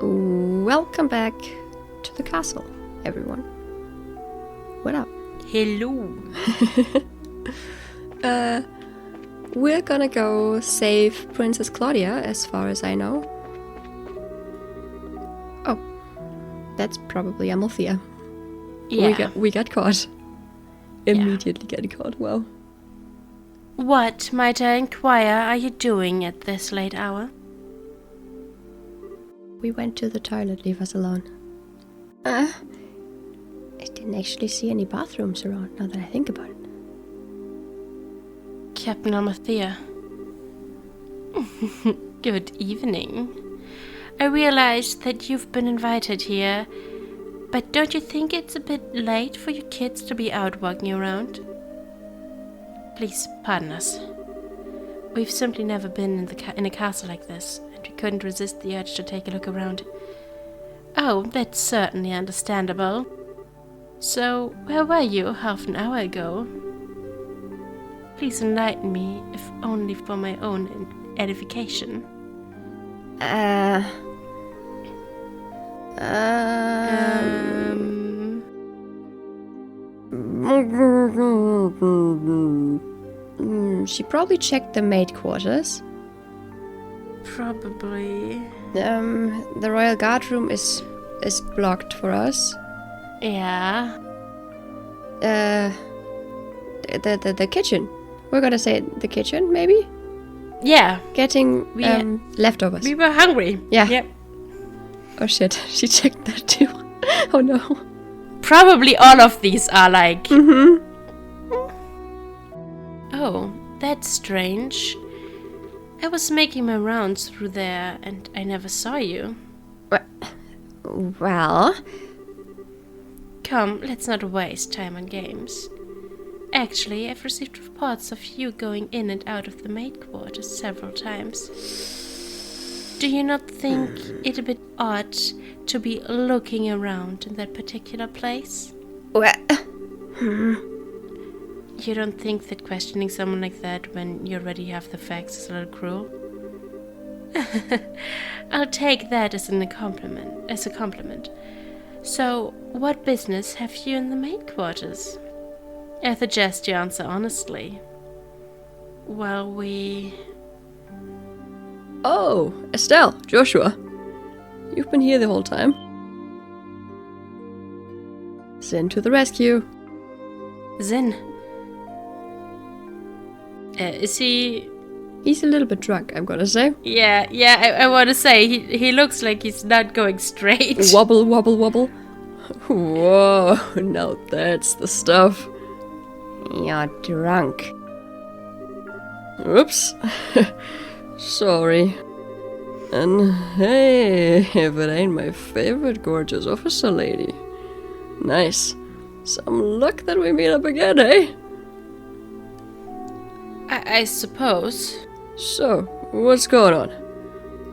Welcome back to the castle, everyone. What up? Hello. We're gonna go save Princess Claudia, as far as I know. Oh, that's probably Amalthea. Yeah. We got caught. Immediately get caught. Wow. What, might I inquire, are you doing at this late hour? We went to the toilet. Leave us alone. I didn't actually see any bathrooms around. Now that I think about it. Captain Amalthea. Good evening. I realize that you've been invited here, but don't you think it's a bit late for you kids to be out walking around? Please, pardon us. We've simply never been in a castle like this, and we couldn't resist the urge to take a look around. Oh, that's certainly understandable. So, where were you half an hour ago? Please enlighten me, if only for my own edification. She probably checked the maid quarters. Probably. The royal guard room is blocked for us. Yeah. The kitchen. We're gonna say the kitchen, maybe? Yeah. Getting leftovers. We were hungry. Yeah. Yep. Oh shit, she checked that too. Oh no. Probably all of these are like... Mm-hmm. Oh, that's strange. I was making my rounds through there and I never saw you. Well... Come, let's not waste time on games. Actually, I've received reports of you going in and out of the maid quarters several times. Do you not think it a bit odd to be looking around in that particular place? Well... You don't think that questioning someone like that when you already have the facts is a little cruel? I'll take that as a compliment. So, what business have you in the maid quarters? I suggest you answer honestly. Well, Oh, Estelle, Joshua. You've been here the whole time. Zen to the rescue. Zen. Is he... He's a little bit drunk, I'm gonna say. Yeah, I want to say, he looks like he's not going straight. Wobble, wobble, wobble. Whoa, now that's the stuff. You're drunk. Oops. Sorry. And hey, if it ain't my favorite gorgeous officer lady. Nice. Some luck that we meet up again, eh? I suppose. So, what's going on?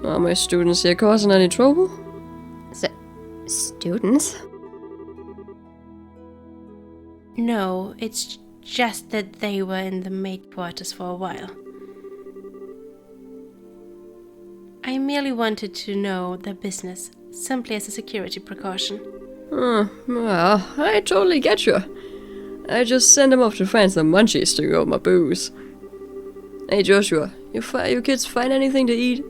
Are my students here causing any trouble? Students? No, it's just that they were in the maid quarters for a while. I merely wanted to know their business, simply as a security precaution. Well, I totally get you. I just sent them off to find some munchies to go with my booze. Hey Joshua, you kids find anything to eat?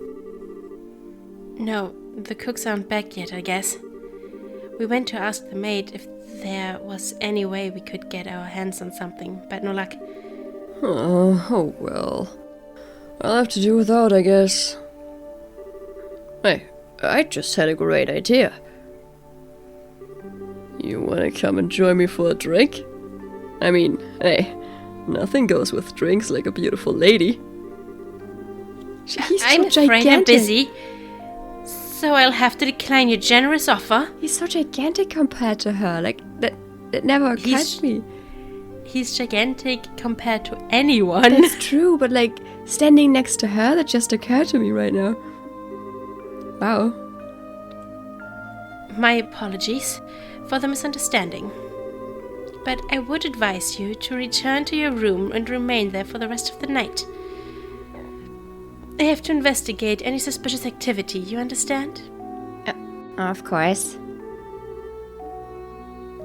No, the cooks aren't back yet, I guess. We went to ask the maid if there was any way we could get our hands on something, but no luck. Oh well. I'll have to do without, I guess. Hey, I just had a great idea. You wanna come and join me for a drink? I mean, hey, nothing goes with drinks like a beautiful lady. I'm afraid I'm busy, so I'll have to decline your generous offer. He's so gigantic compared to her. Like, that never occurred to me. He's gigantic compared to anyone. That's true, but like, standing next to her, that just occurred to me right now. Wow. My apologies for the misunderstanding. But I would advise you to return to your room and remain there for the rest of the night. I have to investigate any suspicious activity, you understand? Of course.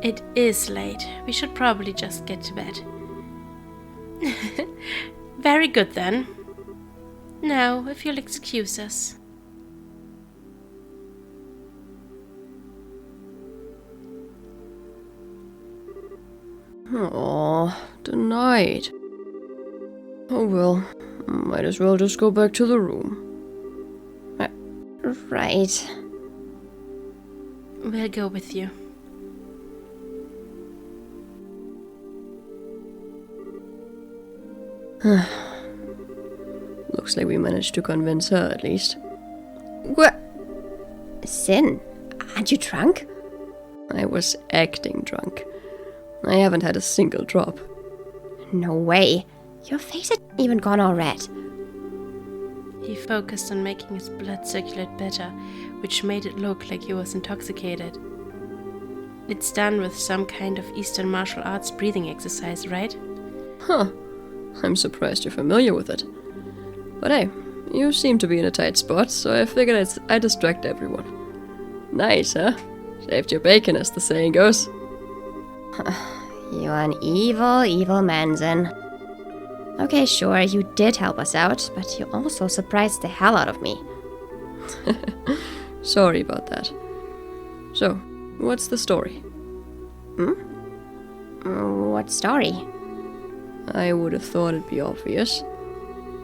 It is late. We should probably just get to bed. Very good then. Now, if you'll excuse us. Oh, denied. Oh well, might as well just go back to the room. Right. We'll go with you. Looks like we managed to convince her at least. What? Sin, aren't you drunk? I was acting drunk. I haven't had a single drop. No way. Your face had even gone all red. He focused on making his blood circulate better, which made it look like he was intoxicated. It's done with some kind of Eastern martial arts breathing exercise, right? Huh. I'm surprised you're familiar with it. But hey, you seem to be in a tight spot, so I figured I'd distract everyone. Nice, huh? Saved your bacon, as the saying goes. You're an evil, evil man, Zen. Okay, sure, you did help us out, but you also surprised the hell out of me. Sorry about that. So, what's the story? What story? I would have thought it'd be obvious.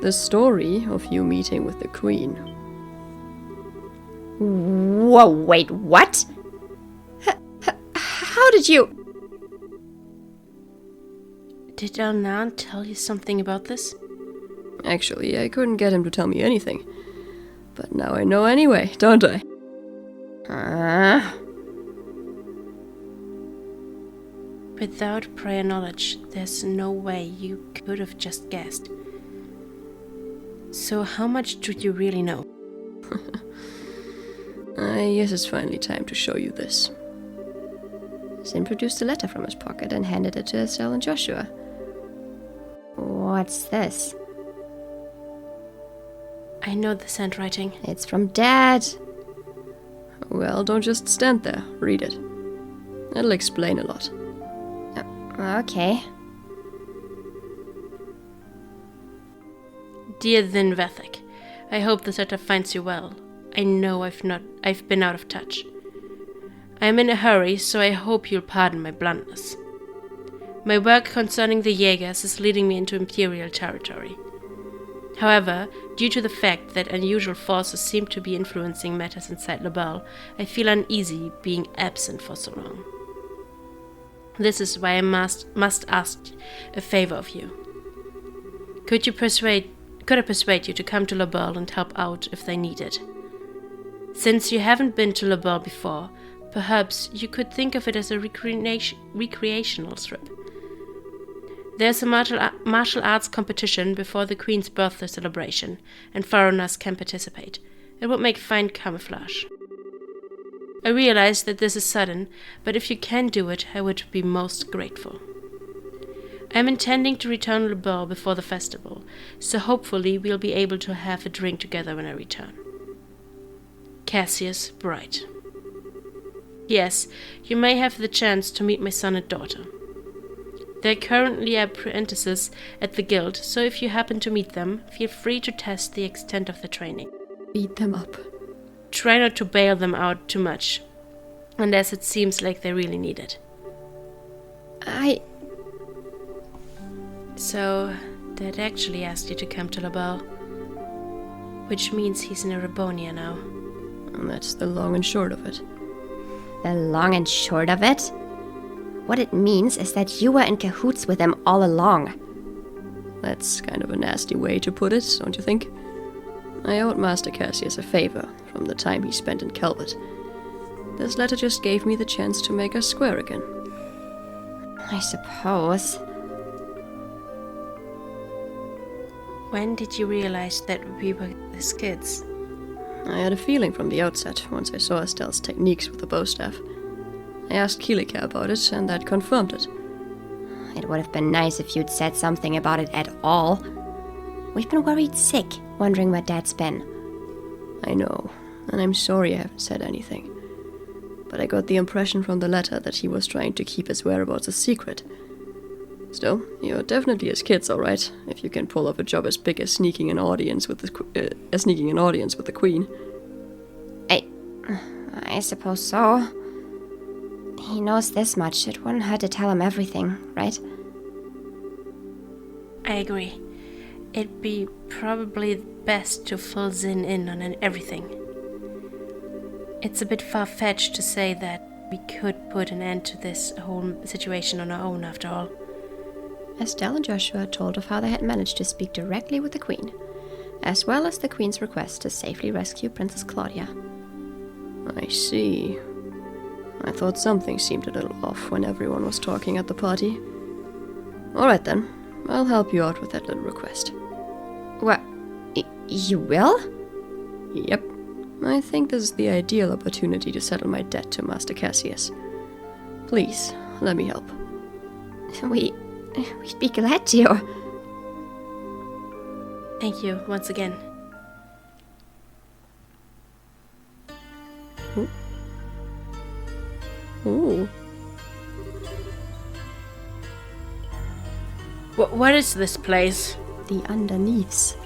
The story of you meeting with the Queen. Whoa, wait, what? How did you... Did Alnan tell you something about this? Actually, I couldn't get him to tell me anything. But now I know anyway, don't I? Without prior knowledge, there's no way you could have just guessed. So how much do you really know? I guess it's finally time to show you this. Sin produced a letter from his pocket and handed it to Estelle and Joshua. What's this? I know this handwriting. It's from Dad. Well, don't just stand there. Read it. That'll explain a lot. Okay. Dear Thin Vethek, I hope this letter finds you well. I know I've been out of touch. I am in a hurry, so I hope you'll pardon my bluntness. My work concerning the Jaegers is leading me into Imperial territory. However, due to the fact that unusual forces seem to be influencing matters inside Labelle, I feel uneasy being absent for so long. This is why I must ask a favor of you. Could I persuade you to come to Labelle and help out if they need it? Since you haven't been to Labelle before, perhaps you could think of it as a recreational trip. There's a martial arts competition before the Queen's birthday celebration, and foreigners can participate. It would make fine camouflage. I realize that this is sudden, but if you can do it, I would be most grateful. I'm intending to return to Labelle before the festival, so hopefully we'll be able to have a drink together when I return. Cassius Bright. Yes, you may have the chance to meet my son and daughter. They're currently apprentices at the guild, so if you happen to meet them, feel free to test the extent of the training. Beat them up. Try not to bail them out too much, unless it seems like they really need it. So, Dad actually asked you to come to Labelle, which means he's in Erebonia now. And that's the long and short of it. The long and short of it? What it means is that you were in cahoots with him all along. That's kind of a nasty way to put it, don't you think? I owed Master Cassius a favor from the time he spent in Calvert. This letter just gave me the chance to make us square again. I suppose. When did you realize that we were his kids? I had a feeling from the outset, once I saw Estelle's techniques with the bowstaff. I asked Kilika about it, and that confirmed it. It would have been nice if you'd said something about it at all. We've been worried sick, wondering where Dad's been. I know, and I'm sorry I haven't said anything. but I got the impression from the letter that he was trying to keep his whereabouts a secret. Still, you're definitely his kids, all right, if you can pull off a job as big as sneaking an audience with the Queen. I suppose so. He knows this much. It wouldn't hurt to tell him everything, right? I agree. It'd be probably best to fill Zin in on everything. It's a bit far-fetched to say that we could put an end to this whole situation on our own, after all. Estelle and Joshua told of how they had managed to speak directly with the Queen, as well as the Queen's request to safely rescue Princess Claudia. I see. I thought something seemed a little off when everyone was talking at the party. Alright then, I'll help you out with that little request. What? You will? Yep. I think this is the ideal opportunity to settle my debt to Master Cassius. Please, let me help. We'd be glad to. Thank you once again. Ooh. What is this place? The Underneaths.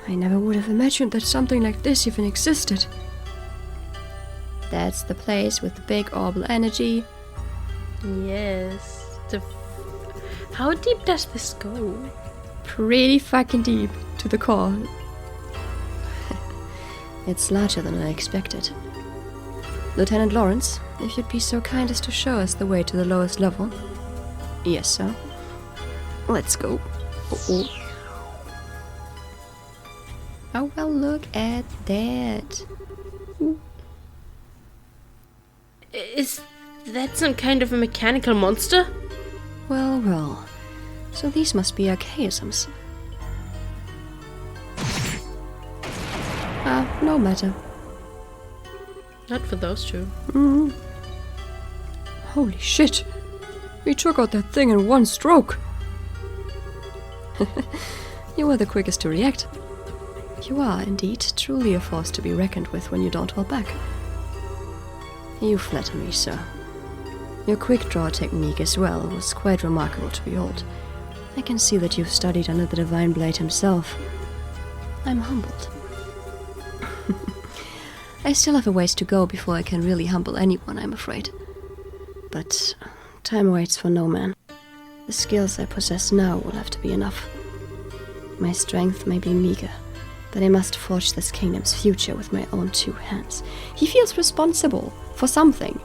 I never would have imagined that something like this even existed. That's the place with the big orbital energy. Yes. How deep does this go? Pretty fucking deep to the core. It's larger than I expected. Lieutenant Lawrence, if you'd be so kind as to show us the way to the lowest level. Yes, sir. Let's go. Oh, well, look at that. Is that some kind of a mechanical monster? Well, well. So these must be archaisms. No matter. Not for those two. Holy shit! We took out that thing in one stroke! You were the quickest to react. You are, indeed, truly a force to be reckoned with when you don't hold back. You flatter me, sir. Your quick-draw technique as well was quite remarkable to behold. I can see that you've studied under the Divine Blade himself. I'm humbled. I still have a ways to go before I can really humble anyone, I'm afraid. But time waits for no man. The skills I possess now will have to be enough. My strength may be meager, but I must forge this kingdom's future with my own two hands. He feels responsible for something.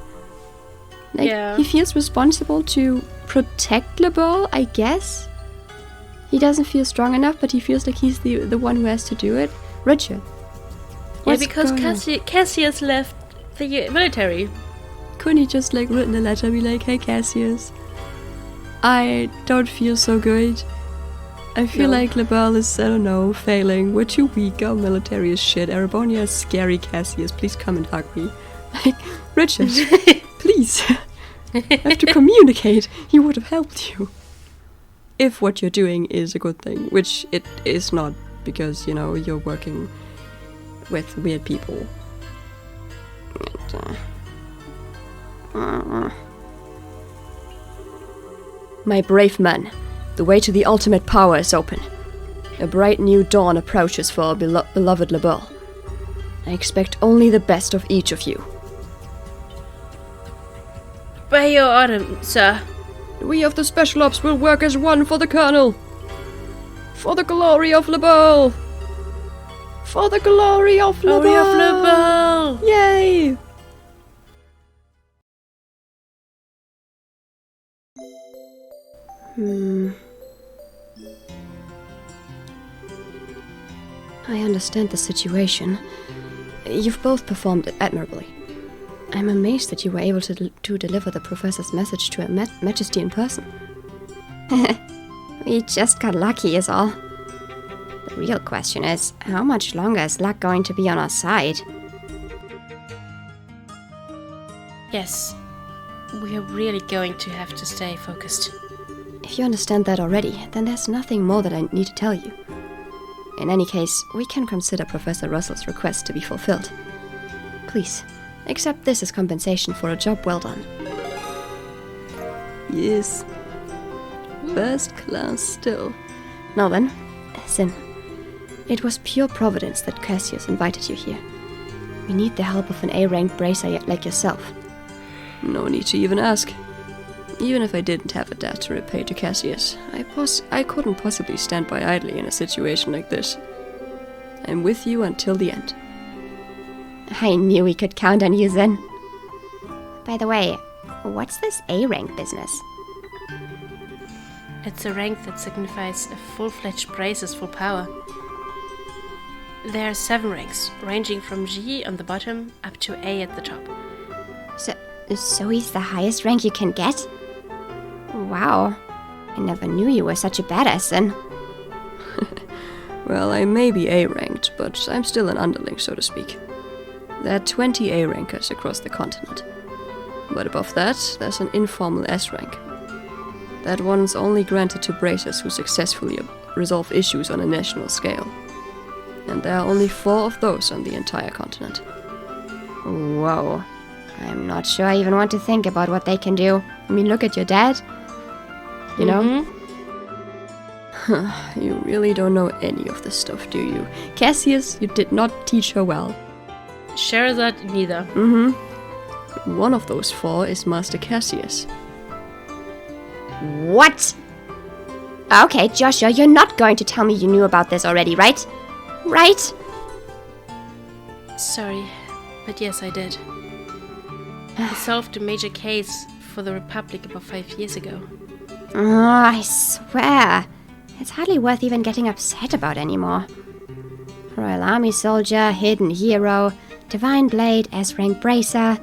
He feels responsible to protect LeBeau, I guess? He doesn't feel strong enough, but he feels like he's the one who has to do it. Richard. Yeah, because Cassius left the military. Couldn't he just written a letter and be like, hey Cassius, I don't feel so good. I feel like LeBeau is, I don't know, failing. We're too weak, our military is shit. Arabonia is scary, Cassius, please come and hug me. Richard, please. I have to communicate. He would have helped you. If what you're doing is a good thing, which it is not, because, you're working with weird people. My brave men, the way to the ultimate power is open. A bright new dawn approaches for our beloved LeBeau. I expect only the best of each of you. By your order, sir. We of the Special Ops will work as one for the Colonel. For the glory of LeBeau. For the glory of LeBeau. Glory of LeBeau. Yay! I understand the situation. You've both performed admirably. I'm amazed that you were able to deliver the Professor's message to Her Majesty in person. We just got lucky is all. The real question is, how much longer is luck going to be on our side? Yes, we are really going to have to stay focused. If you understand that already, then there's nothing more that I need to tell you. In any case, we can consider Professor Russell's request to be fulfilled. Please, Accept this as compensation for a job well done. Yes. First class still. Now then, Sin, it was pure providence that Cassius invited you here. We need the help of an A-ranked bracer like yourself. No need to even ask. Even if I didn't have a debt to repay to Cassius, I couldn't possibly stand by idly in a situation like this. I'm with you until the end. I knew we could count on you, Sin. By the way, what's this A-rank business? It's a rank that signifies a full-fledged bracer's full power. There are 7 ranks, ranging from G on the bottom up to A at the top. So he's the highest rank you can get? Wow. I never knew you were such a badass, Sin. Well, I may be A-ranked, but I'm still an underling, so to speak. There are 20 A-rankers across the continent. But above that, there's an informal S-rank. That one's only granted to bracers who successfully resolve issues on a national scale. And there are only 4 of those on the entire continent. Whoa. I'm not sure I even want to think about what they can do. I mean, look at your dad. You know? You really don't know any of this stuff, do you? Cassius, you did not teach her well. Sherazad, neither. One of those 4 is Master Cassius. What? Okay, Joshua, you're not going to tell me you knew about this already, right? Right? Sorry, but yes, I did. I solved a major case for the Republic about 5 years ago. Oh, I swear. It's hardly worth even getting upset about anymore. Royal Army soldier, hidden hero, divine blade, S-rank bracer.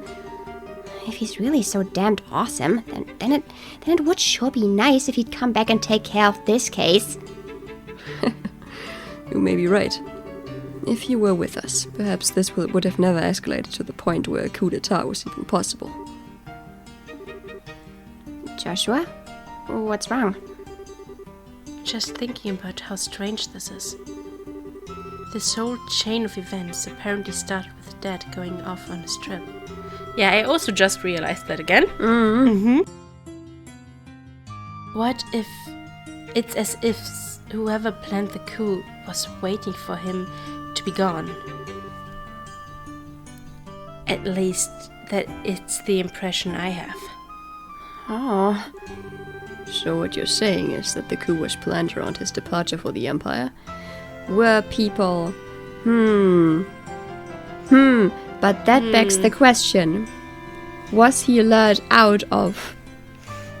If he's really so damned awesome, then it would sure be nice if he'd come back and take care of this case. You may be right. If you were with us, perhaps this would have never escalated to the point where a coup d'etat was even possible. Joshua? What's wrong? Just thinking about how strange this is. This whole chain of events apparently started with Dad going off on his trip. Yeah, I also just realized that again. What if it's as if whoever planned the coup was waiting for him to be gone? At least that it's the impression I have. Oh. So what you're saying is that the coup was planned around his departure for the Empire? Were people... But that begs the question. Was he lured out of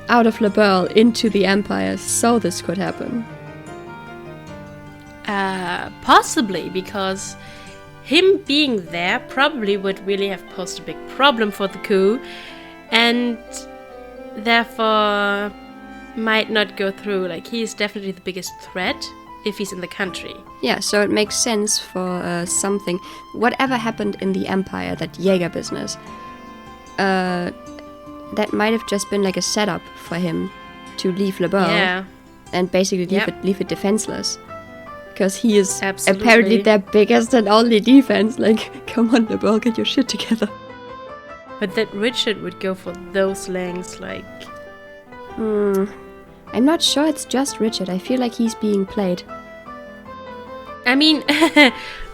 Le Burle into the Empire so this could happen? Possibly, because him being there probably would really have posed a big problem for the coup, and therefore might not go through. Like, he's definitely the biggest threat if he's in the country. Yeah, so it makes sense for something. Whatever happened in the Empire, that Jäger business, that might have just been like a setup for him to leave Le Burle and basically leave it defenseless. Because he is apparently their biggest and only defense. Like, come on, Le Burle, get your shit together. But that Richard would go for those lengths, like... I'm not sure it's just Richard. I feel like he's being played. I mean,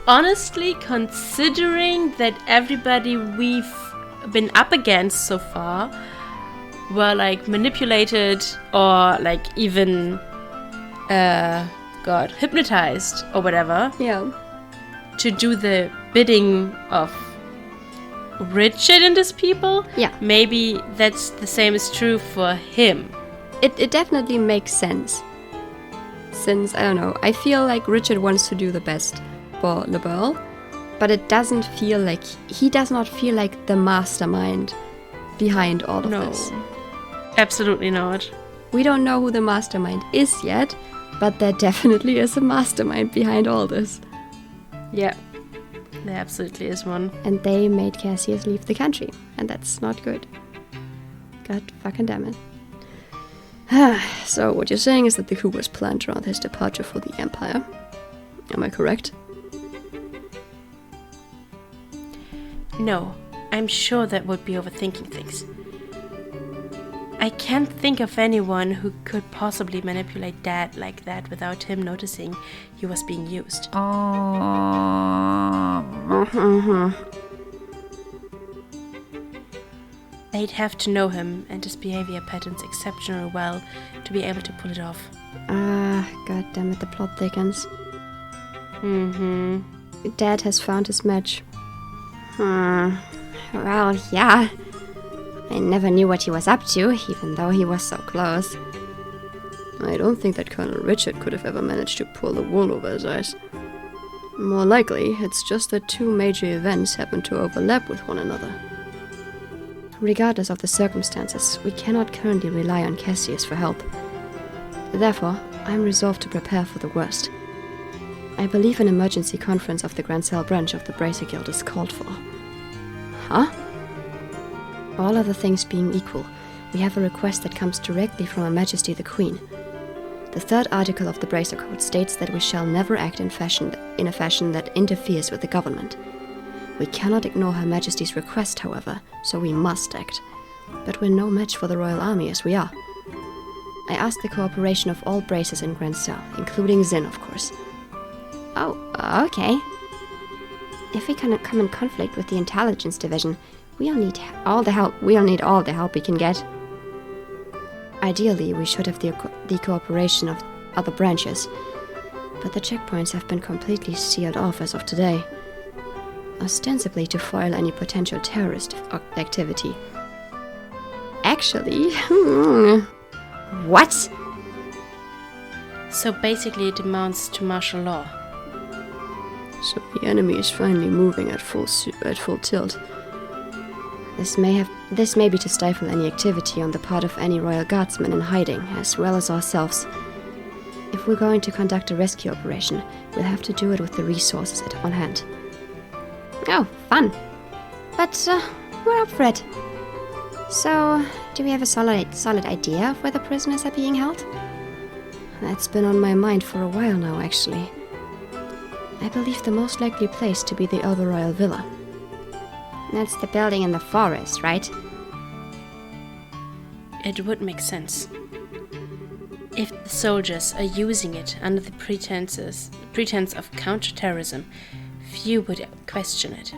honestly, considering that everybody we've been up against so far were, like, manipulated or, like, even, hypnotized or whatever. Yeah. To do the bidding of Richard and his people. Yeah. Maybe that's the same is true for him. It definitely makes sense. Since, I don't know, I feel like Richard wants to do the best for Le Burle, but it doesn't feel like, he does not feel like the mastermind behind all of this. Absolutely not. We don't know who the mastermind is yet, but there definitely is a mastermind behind all this. Yeah, there absolutely is one. And they made Cassius leave the country, and that's not good. God fucking damn it. So, what you're saying is that the coup was planned around his departure for the Empire. Am I correct? No, I'm sure that would be overthinking things. I can't think of anyone who could possibly manipulate Dad like that without him noticing he was being used. They'd have to know him and his behavior patterns exceptionally well to be able to pull it off. God damn it, the plot thickens. Dad has found his match. Well, yeah. I never knew what he was up to, even though he was so close. I don't think that Colonel Richard could have ever managed to pull the wool over his eyes. More likely, it's just that two major events happen to overlap with one another. Regardless of the circumstances, we cannot currently rely on Cassius for help. Therefore, I'm resolved to prepare for the worst. I believe an emergency conference of the Grand Cell branch of the Bracer Guild is called for. Huh? All other things being equal, we have a request that comes directly from Her Majesty the Queen. The third article of the Bracer Code states that we shall never act in a fashion that interferes with the government. We cannot ignore Her Majesty's request, however, so we must act. But we're no match for the Royal Army as we are. I ask the cooperation of all Bracers in Grand Cell, including Zin, of course. Oh, Okay. If we cannot come in conflict with the Intelligence Division, we'll need all the help we can get. Ideally, we should have the cooperation of other branches, but the checkpoints have been completely sealed off as of today, ostensibly to foil any potential terrorist activity. Actually, What? So basically it amounts to martial law. So the enemy is finally moving at full tilt. This may be to stifle any activity on the part of any Royal Guardsmen in hiding, as well as ourselves. If we're going to conduct a rescue operation, we'll have to do it with the resources on hand. Oh, fun. But we're up for it. So, do we have a solid idea of where the prisoners are being held? That's been on my mind for a while now, actually. I believe the most likely place to be the Elba Royal Villa. That's the building in the forest, right? It would make sense. If the soldiers are using it under the pretense of counter-terrorism, few would question it.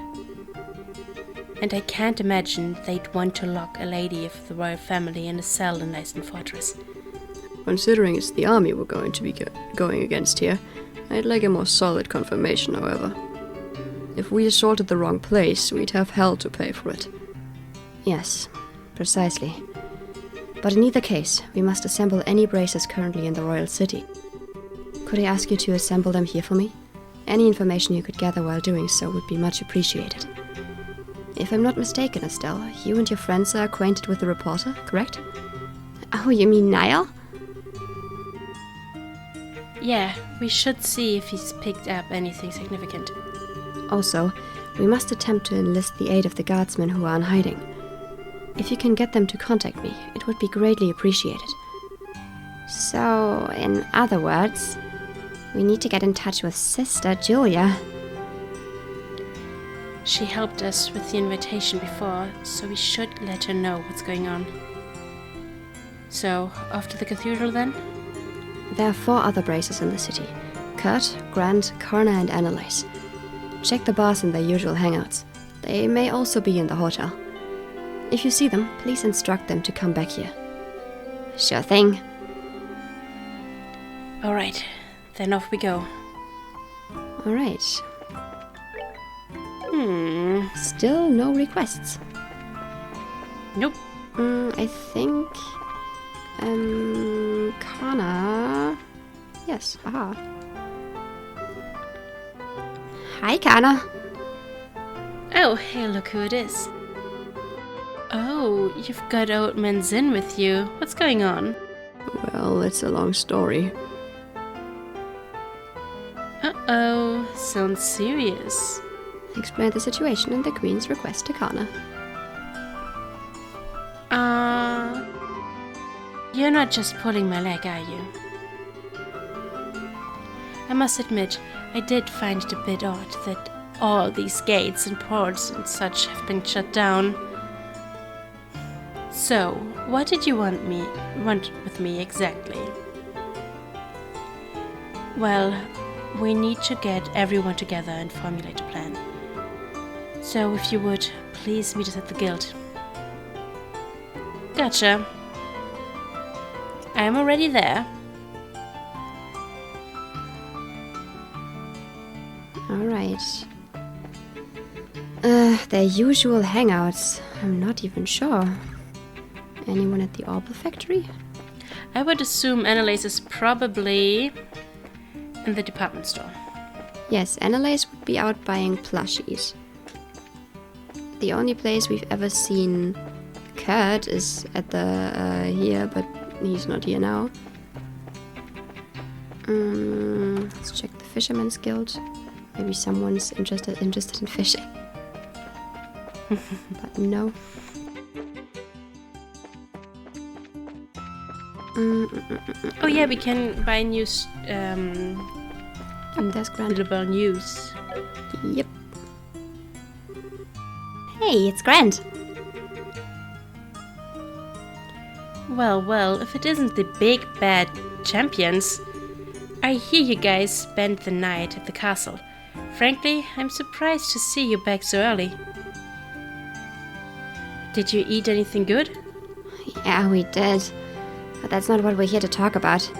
And I can't imagine they'd want to lock a lady of the royal family in a cell in Leisten Fortress. Considering it's the army we're going to be going against here, I'd like a more solid confirmation, however. If we assaulted the wrong place, we'd have hell to pay for it. Yes, precisely. But in either case, we must assemble any bracers currently in the royal city. Could I ask you to assemble them here for me? Any information you could gather while doing so would be much appreciated. If I'm not mistaken, Estelle, you and your friends are acquainted with the reporter, correct? Oh, you mean Niall? Yeah, we should see if he's picked up anything significant. Also, we must attempt to enlist the aid of the guardsmen who are in hiding. If you can get them to contact me, it would be greatly appreciated. So, in other words, we need to get in touch with Sister Julia. She helped us with the invitation before, so we should let her know what's going on. So, off to the cathedral then? There are 4 other bracers in the city. Kurt, Grant, Karna and Annalise. Check the bars in their usual hangouts. They may also be in the hotel. If you see them, please instruct them to come back here. Sure thing. Alright, then off we go. Alright. Still no requests. Nope. I think... Kana... Yes, aha. Hi, Kana. Oh, hey, look who it is. Oh, you've got Old Man Zin with you. What's going on? Well, it's a long story. Uh-oh, sounds serious. Explain the situation and the Queen's request to Kana. You're not just pulling my leg, are you? I must admit, I did find it a bit odd that all these gates and ports and such have been shut down. So, what did you want with me exactly? Well, we need to get everyone together and formulate a plan. So if you would, please meet us at the guild. Gotcha. I'm already there. Alright. Their usual hangouts. I'm not even sure. Anyone at the Orbital Factory? I would assume Annalise is probably in the department store. Yes, Annalise would be out buying plushies. The only place we've ever seen Kurt is at the here, but he's not here now. Let's check the Fisherman's Guild. Maybe someone's interested in fishing. But no. Oh yeah, we can buy new That's Grant. Little news. Yep. Hey, it's Grant. Well, if it isn't the big bad champions. I hear you guys spent the night at the castle. Frankly, I'm surprised to see you back so early. Did you eat anything good? Yeah, we did. But that's not what we're here to talk about.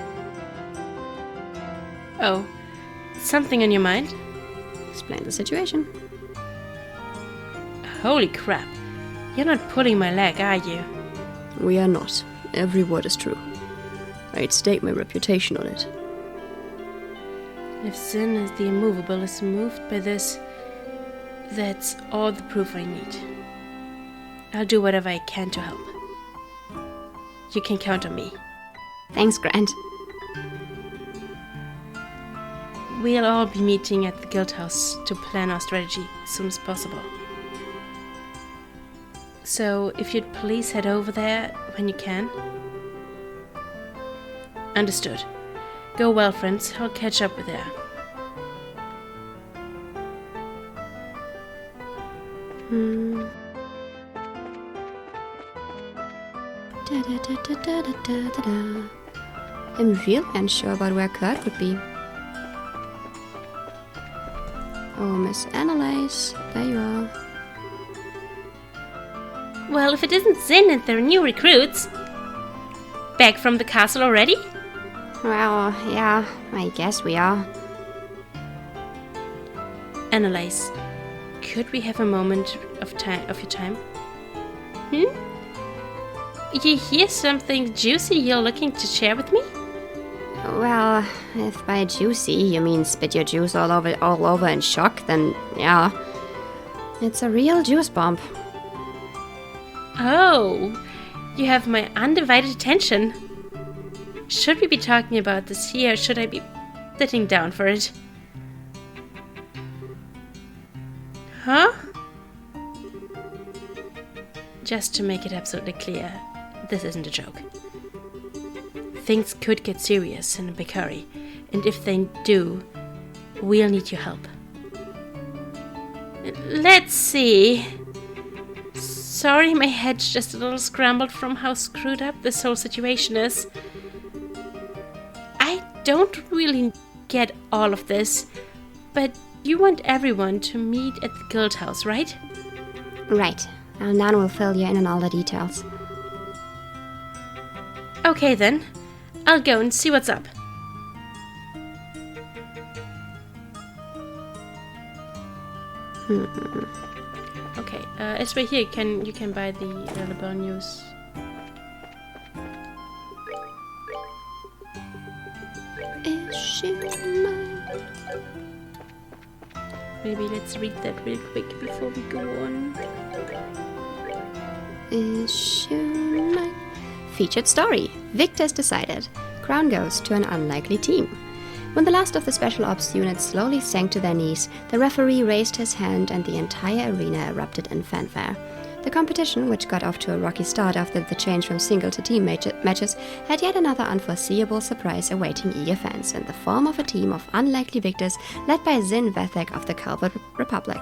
Oh, something on your mind? Explain the situation. Holy crap. You're not pulling my leg, are you? We are not. Every word is true. I'd stake my reputation on it. If Sin is the immovable is moved by this, that's all the proof I need. I'll do whatever I can to help. You can count on me. Thanks, Grant. We'll all be meeting at the guild house to plan our strategy as soon as possible. So, if you'd please head over there when you can. Understood. Go well, friends. I'll catch up with you. I'm really unsure about where Kurt would be. Oh, Miss Annalise, there you are. Well, if it isn't Zin and their new recruits. Back from the castle already? Well, yeah, I guess we are. Annalise, could we have a moment of your time? You hear something juicy you're looking to share with me? Well, if by juicy you mean spit your juice all over in shock, then yeah. It's a real juice bomb. Oh, you have my undivided attention. Should we be talking about this here, or should I be sitting down for it? Huh? Just to make it absolutely clear, this isn't a joke. Things could get serious in a big hurry, and if they do, we'll need your help. Let's see. Sorry, my head's just a little scrambled from how screwed up this whole situation is. I don't really get all of this, but you want everyone to meet at the guild house, right? Right. Now Nan will fill you in on all the details. Okay then. I'll go and see what's up. Okay, it's right here. You can buy the available news. Is she mine? Maybe let's read that real quick before we go on. Is she mine? Featured story. Victor's decided. Crown goes to an unlikely team. When the last of the Special Ops unit slowly sank to their knees, the referee raised his hand and the entire arena erupted in fanfare. The competition, which got off to a rocky start after the change from single to team matches, had yet another unforeseeable surprise awaiting eager fans in the form of a team of unlikely victors led by Zin Vethek of the Calvert Republic.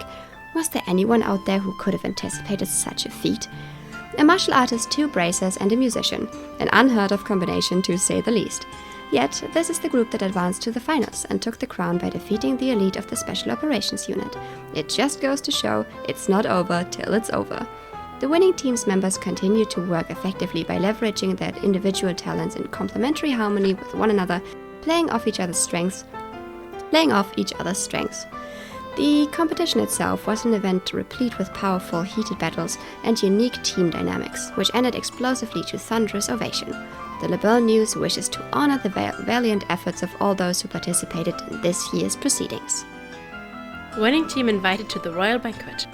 Was there anyone out there who could have anticipated such a feat? A martial artist, 2 bracers, and a musician. An unheard-of combination, to say the least. Yet, this is the group that advanced to the finals and took the crown by defeating the elite of the Special Operations Unit. It just goes to show it's not over till it's over. The winning team's members continue to work effectively by leveraging their individual talents in complementary harmony with one another, playing off each other's strengths. The competition itself was an event replete with powerful, heated battles and unique team dynamics, which ended explosively to thunderous ovation. The Labelle News wishes to honor the valiant efforts of all those who participated in this year's proceedings. Winning team invited to the royal banquet.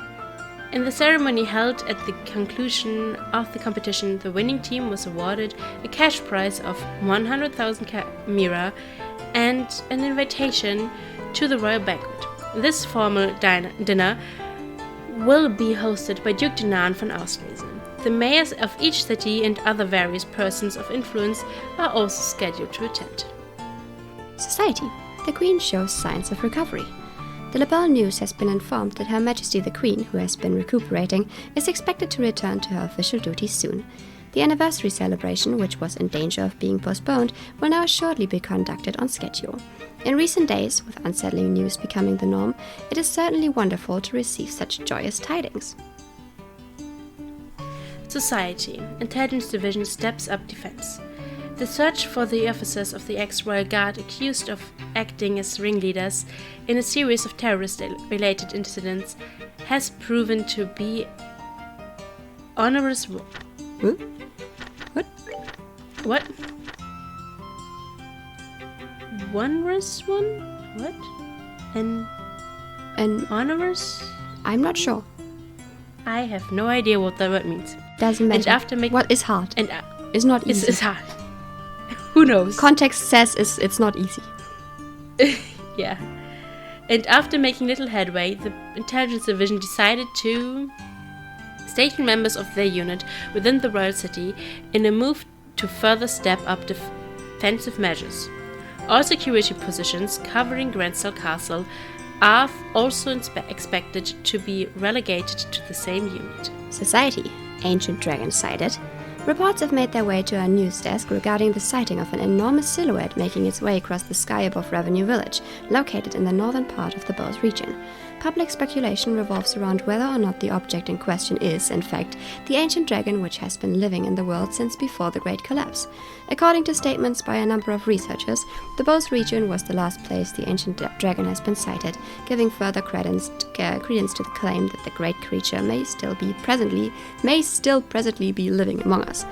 In the ceremony held at the conclusion of the competition, the winning team was awarded a cash prize of 100,000 mira and an invitation to the royal banquet. This formal dinner will be hosted by Duke Dinan von Auslese. The mayors of each city and other various persons of influence are also scheduled to attend. Society. The Queen shows signs of recovery. The Labelle News has been informed that Her Majesty the Queen, who has been recuperating, is expected to return to her official duties soon. The anniversary celebration, which was in danger of being postponed, will now shortly be conducted on schedule. In recent days, with unsettling news becoming the norm, it is certainly wonderful to receive such joyous tidings. Society. Intelligence Division steps up defense. The search for the officers of the ex-Royal Guard accused of acting as ringleaders in a series of terrorist-related incidents has proven to be onerous. What? What? Onerous one? What? An onerous? I'm not sure. I have no idea what that word means. Doesn't matter. And after what is hard? And it's not easy. It's hard. Who knows? Context says it's not easy. Yeah. And after making little headway, the intelligence division decided to station members of their unit within the royal city in a move to further step up defensive measures. All security positions covering Grandsell Castle are also expected to be relegated to the same unit. Society. Ancient Dragon sighted. Reports have made their way to our news desk regarding the sighting of an enormous silhouette making its way across the sky above Revenue Village, located in the northern part of the Bose region. Public speculation revolves around whether or not the object in question is, in fact, the ancient dragon which has been living in the world since before the Great Collapse. According to statements by a number of researchers, the Bose region was the last place the ancient dragon has been sighted, giving further credence to the claim that the great creature may still presently be living among us.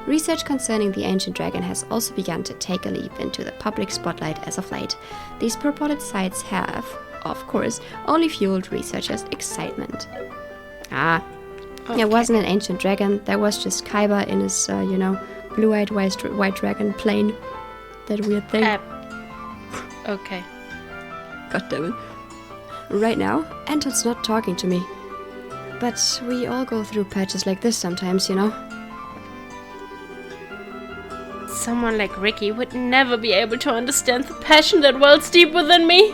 Research concerning the ancient dragon has also begun to take a leap into the public spotlight as of late. These purported sights have, of course, only fueled researchers' excitement. Okay. It wasn't an ancient dragon, there was just Kaiba in his, blue-eyed white dragon plane. That weird thing. Okay. God damn it. Right now, Anton's not talking to me. But we all go through patches like this sometimes, Someone like Ricky would never be able to understand the passion that wells deep within me.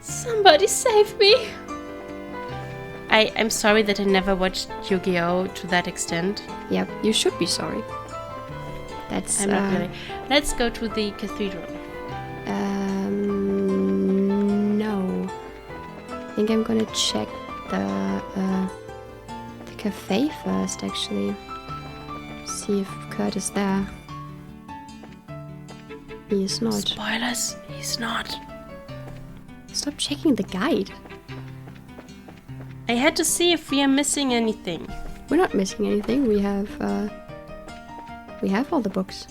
Somebody save me. I'm sorry that I never watched Yu-Gi-Oh! To that extent. Yep, you should be sorry. That's... I'm not really. Let's go to the cathedral. No. I think I'm gonna check the cafe first, actually. See if Kurt is there. He is not. Spoilers, he's not. Stop checking the guide. I had to see if we are missing anything. We're not missing anything. We have all the books.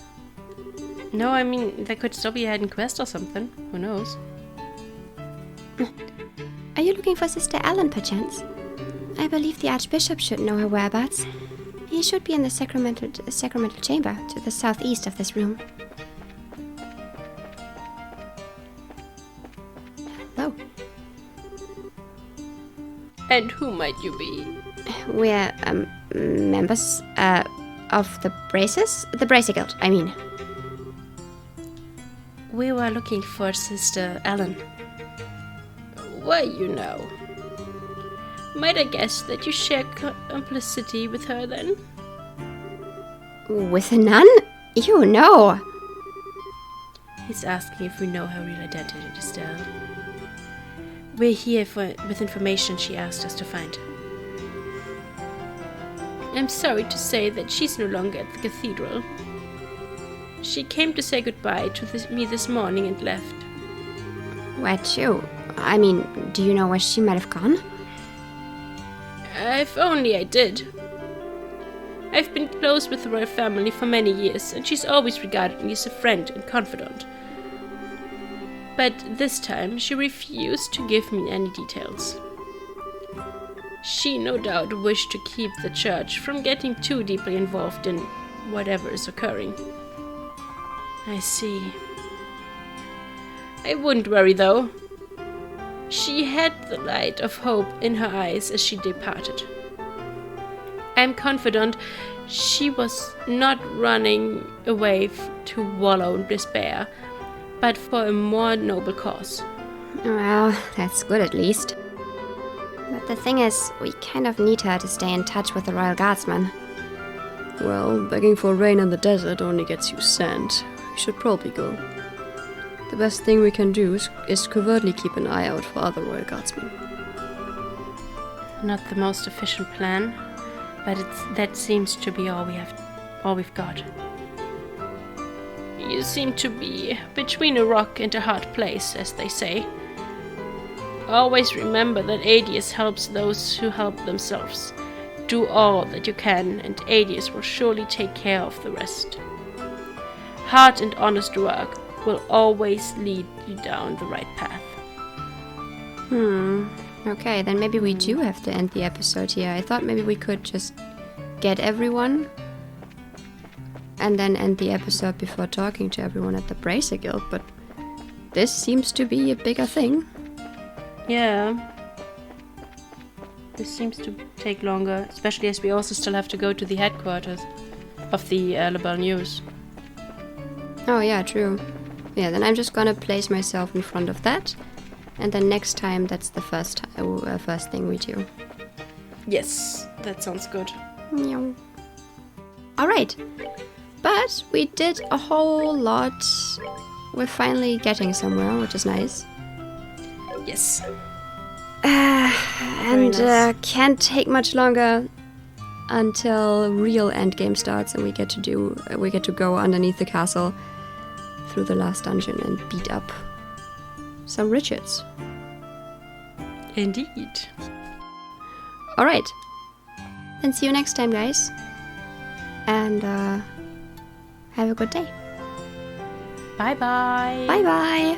No, I mean, there could still be a hidden quest or something. Who knows? Are you looking for Sister Ellen, perchance? I believe the Archbishop should know her whereabouts. He should be in the sacramental chamber to the southeast of this room. Hello. And who might you be? We're members of the Braces? The Bracer Guild, I mean. We were looking for Sister Ellen. Why, you know. Might I guess that you share complicity with her then? With a nun? You know. He's asking if we know her real identity, Estelle. We're here with information she asked us to find. I'm sorry to say that she's no longer at the cathedral. She came to say goodbye to me this morning and left. Where to? I mean, do you know where she might have gone? If only I did. I've been close with the royal family for many years, and she's always regarded me as a friend and confidant. But this time she refused to give me any details. She no doubt wished to keep the church from getting too deeply involved in whatever is occurring. I see. I wouldn't worry though. She had the light of hope in her eyes as she departed. I'm confident she was not running away to wallow in despair, but for a more noble cause. Well, that's good at least. But the thing is, we kind of need her to stay in touch with the Royal Guardsmen. Well, begging for rain in the desert only gets you sand. We should probably go. The best thing we can do is covertly keep an eye out for other Royal Guardsmen. Not the most efficient plan, but that seems to be all we've got. You seem to be between a rock and a hard place, as they say. Always remember that Adius helps those who help themselves. Do all that you can, and Adius will surely take care of the rest. Hard and honest work will always lead you down the right path. Okay, then maybe we do have to end the episode here. I thought maybe we could just get everyone and then end the episode before talking to everyone at the Bracer Guild, but this seems to be a bigger thing. Yeah. This seems to take longer, especially as we also still have to go to the headquarters of the Labelle News. Oh yeah, true. Yeah, then I'm just gonna place myself in front of that, and then next time that's the first thing we do. Yes, that sounds good. Meow. Alright, but we did a whole lot. We're finally getting somewhere, which is nice. Yes. And nice. Can't take much longer until real endgame starts, and we get to go underneath the castle through the last dungeon and beat up some Richards. Indeed. Alright. Then see you next time, guys. And have a good day. Bye bye. Bye bye.